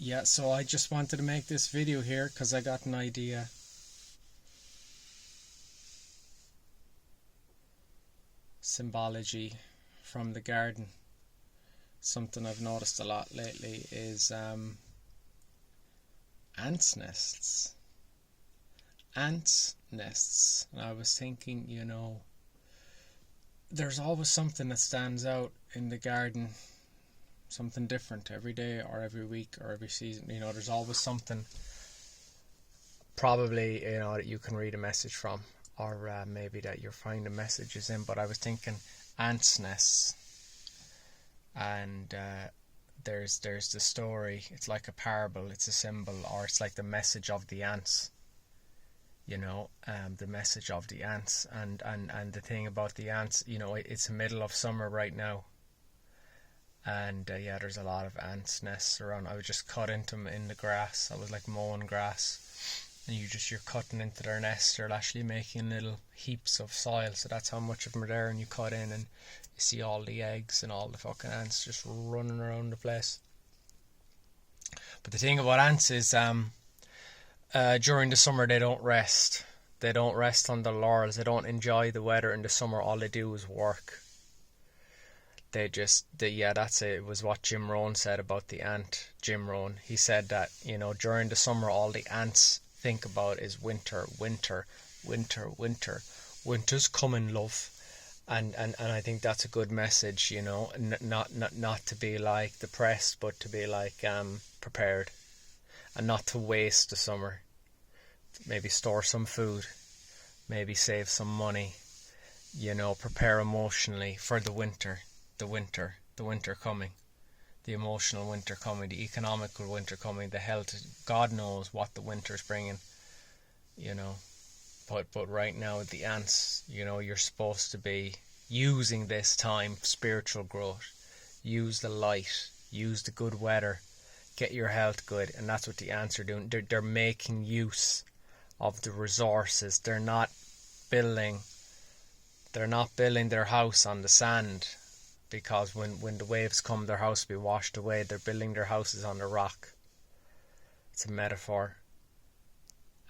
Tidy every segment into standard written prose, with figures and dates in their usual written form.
Yeah, so I just wanted to make this video here because I got an idea. Symbology from the garden. Something I've noticed a lot lately is ants' nests. Ants' nests. And I was thinking, there's always something that stands out in the garden, something different every day or every week or every season. There's always something probably that you can read a message from, or maybe that you're finding messages in. But I was thinking ants' nests, and there's the story. It's like a parable, it's a symbol, or it's like the message of the ants. The message of the ants, and the thing about the ants, it's the middle of summer right now, and there's a lot of ants nests around. I was just cut into them in the grass. I was like mowing grass, and you're cutting into their nests. They're actually making little heaps of soil, so that's how much of them are there. And you cut in, and you see all the eggs and all the fucking ants just running around the place. But the thing about ants is, during the summer they don't rest. They don't rest on their laurels. They don't enjoy the weather in the summer. All they do is work. That's it. It was what Jim Rohn said about the ant. Jim Rohn, he said that, during the summer all the ants think about is winter, winter, winter, winter. Winter's coming, love. And I think that's a good message, not to be like depressed, but to be like prepared, and not to waste the summer. Maybe store some food, maybe save some money, prepare emotionally for the winter coming, the emotional winter coming, the economical winter coming, the health. God knows what the winter's bringing, but right now the ants, you're supposed to be using this time for spiritual growth. Use the light, use the good weather, get your health good, and that's what the ants are doing. They're making use of the resources. They're not building their house on the sand, because when the waves come, their house will be washed away. They're building their houses on the rock. It's a metaphor.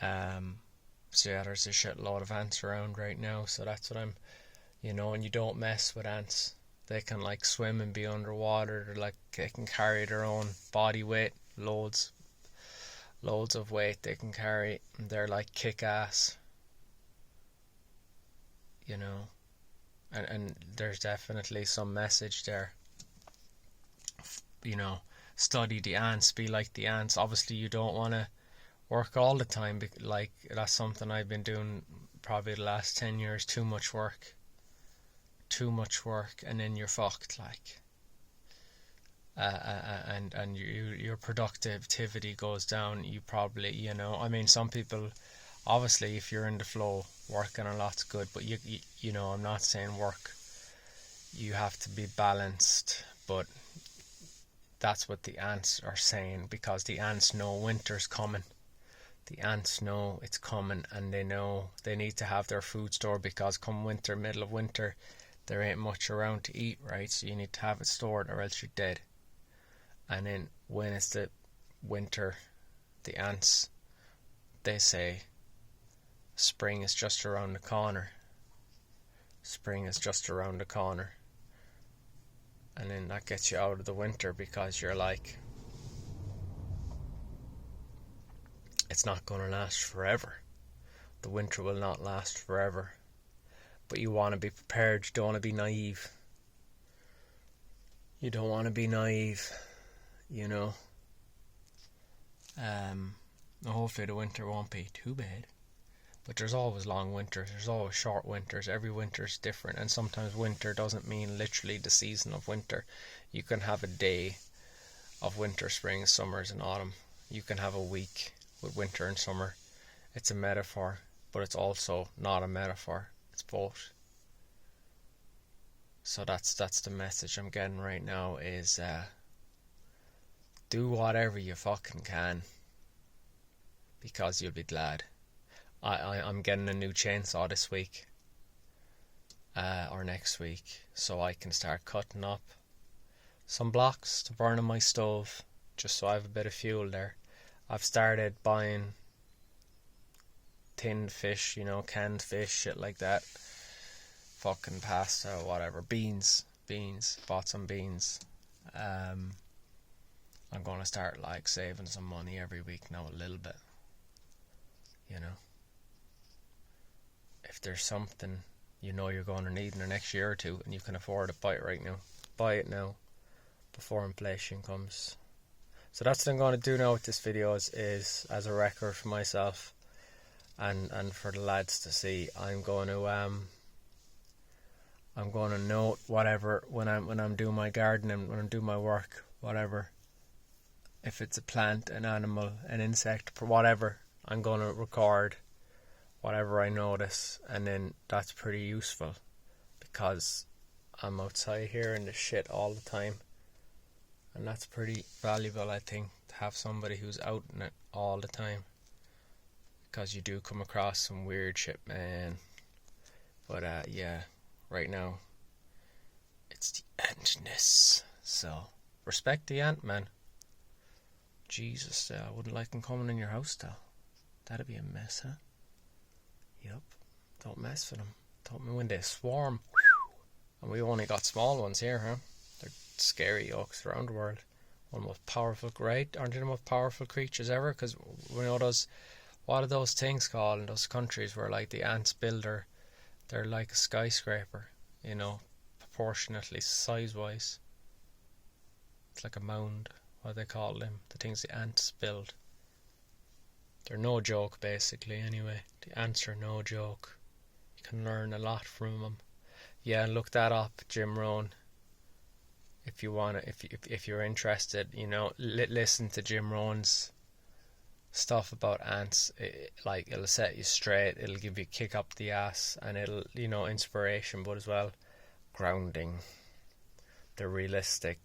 There's a shitload of ants around right now, so that's what I'm, and you don't mess with ants. They can swim and be underwater. They can carry their own body weight, loads of weight they can carry. They're kick-ass, and there's definitely some message there. Study the ants, be like the ants. Obviously you don't want to work all the time, that's something I've been doing probably the last 10 years. Too much work, and then you're fucked. And your productivity goes down. You probably, some people, obviously if you're in the flow, working a lot's good, but I'm not saying work, you have to be balanced. But that's what the ants are saying, because the ants know winter's coming. The ants know it's coming, and they know they need to have their food stored, because come winter, middle of winter, there ain't much around to eat, right? So you need to have it stored, or else you're dead. And then when it's the winter, the ants, they say spring is just around the corner. Spring is just around the corner. And then that gets you out of the winter, because you're it's not going to last forever. The winter will not last forever. But you want to be prepared. You don't want to be naive. Hopefully the winter won't be too bad. But there's always long winters. There's always short winters. Every winter's different. And sometimes winter doesn't mean literally the season of winter. You can have a day of winter, spring, summers, and autumn. You can have a week with winter and summer. It's a metaphor, but it's also not a metaphor. It's both. So that's the message I'm getting right now, is do whatever you fucking can, because you'll be glad. I'm getting a new chainsaw this week, or next week, so I can start cutting up some blocks to burn in my stove. just so I have a bit of fuel there. I've started buying tinned fish, canned fish, shit like that. Fucking pasta or whatever. Beans. Bought some beans. I'm going to start saving some money every week now, a little bit. If there's something you're going to need in the next year or two and you can afford it, buy it right now. Buy it now before inflation comes. So that's what I'm going to do now with this video is as a record for myself and for the lads to see. I'm going to note whatever when I'm doing my gardening, when I'm doing my work, whatever. If it's a plant, an animal, an insect, whatever, I'm going to record whatever I notice, and then that's pretty useful because I'm outside hearing this shit all the time, and that's pretty valuable, I think, to have somebody who's out in it all the time, because you do come across some weird shit, man. But yeah, right now it's the antness, so respect the ant, man. Jesus, I wouldn't like them coming in your house though. That'd be a mess, huh? Yep. Don't mess with them. Don't when they swarm. And we only got small ones here, huh? They're scary yokes around the world. One of the most powerful, right? Aren't they the most powerful creatures ever? Because we know those, what are those things called in those countries where the ants build they're like a skyscraper, proportionately size-wise. It's like a mound. What do they call them? The things the ants build. They're no joke, basically, anyway. The ants are no joke. You can learn a lot from them. Yeah, look that up, Jim Rohn. If you wanna, if you're interested, listen to Jim Rohn's stuff about ants. It'll set you straight. It'll give you a kick up the ass, and it'll, inspiration, but as well, grounding. They're realistic.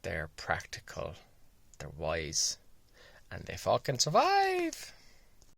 They're practical. They're wise. And they fucking survive.